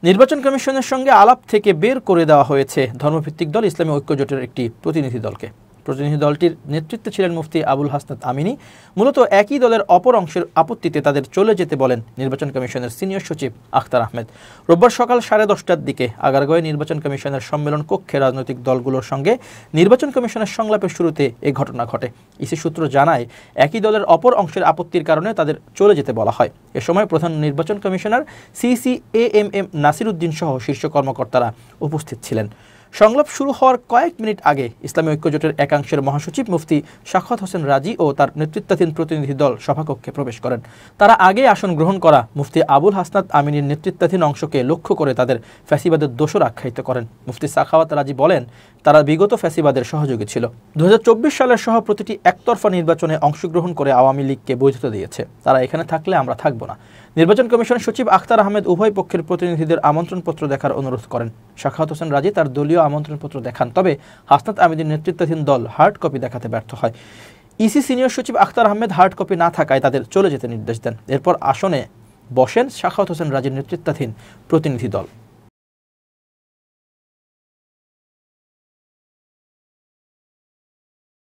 নির্বাচন কমিশনের সঙ্গে আলাপ থেকে বের করে দেওয়া হয়েছে ধর্মভিত্তিক দল ইসলামী ঐক্য জোটের একটি প্রতিনিধি দলকে। প্রতিনিধি দলটির নেতৃত্বে ছিলেন মুফতি আবুল হাসনাত আমিনী। মূলত একই দলের অপর অংশের আপত্তিতে তাদের চলে যেতে বলেন নির্বাচন কমিশনের সিনিয়র সচিব আখতার আহমেদ। রোববার সকাল 10:30টার দিকে আগারগাঁওয়ে নির্বাচন কমিশনের সম্মেলন কক্ষে রাজনৈতিক দলগুলোর সঙ্গে নির্বাচন কমিশনের সংলাপের শুরুতে এই ঘটনা ঘটে। ইসি সূত্র জানায়, একই দলের অপর অংশের আপত্তির কারণে তাদের চলে যেতে বলা হয়। এ সময় প্রধান নির্বাচন কমিশনার CCAMM নাসির উদ্দিন সহ শীর্ষ কর্মকর্তারা উপস্থিত ছিলেন। সংলাপ শুরু হওয়ার কয়েক মিনিট আগে ইসলামী ঐক্য জোটের একাংশের মহাসচিব মুফতি সাখাওয়াত হোসেন রাজি ও তার নেতৃত্বাধীন প্রতিনিধি দল সভাকক্ষে প্রবেশ করেন। তারা আগে আসন গ্রহণ করা মুফতি আবুল হাসনাত আমিনীর নেতৃত্বাধীন অংশকে লক্ষ্য করে তাদের ফ্যাসিবাদের দোষর আখ্যায়িত করেন। মুফতি সাখাওয়াত রাজি বলেন, তারা বিগত ফ্যাসিবাদের সহযোগী ছিল। 2024 সালের সহ প্রতিটি একতরফা নির্বাচনে অংশগ্রহণ করে আওয়ামী লীগকে বৈধতা দিয়েছে। তারা এখানে থাকলে আমরা থাকব না। নির্বাচন কমিশন সচিব আখতার আহমেদ উভয় পক্ষের প্রতিনিধিদের আমন্ত্রণপত্র দেখার অনুরোধ করেন। সাখাওয়াত হোসেন রাজি তার দলীয় আমন্ত্রণপত্র দেখান, তবে হাসনাত আমিনীর নেতৃত্বাধীন দল হার্ড কপি দেখাতে ব্যর্থ হয়। ইসি সিনিয়র সচিব আখতার আহমেদ হার্ড কপি না থাকায় তাদের চলে যেতে নির্দেশ দেন। এরপর আসনে বসেন সাখাওয়াত হোসেন রাজির নেতৃত্বাধীন প্রতিনিধি দল।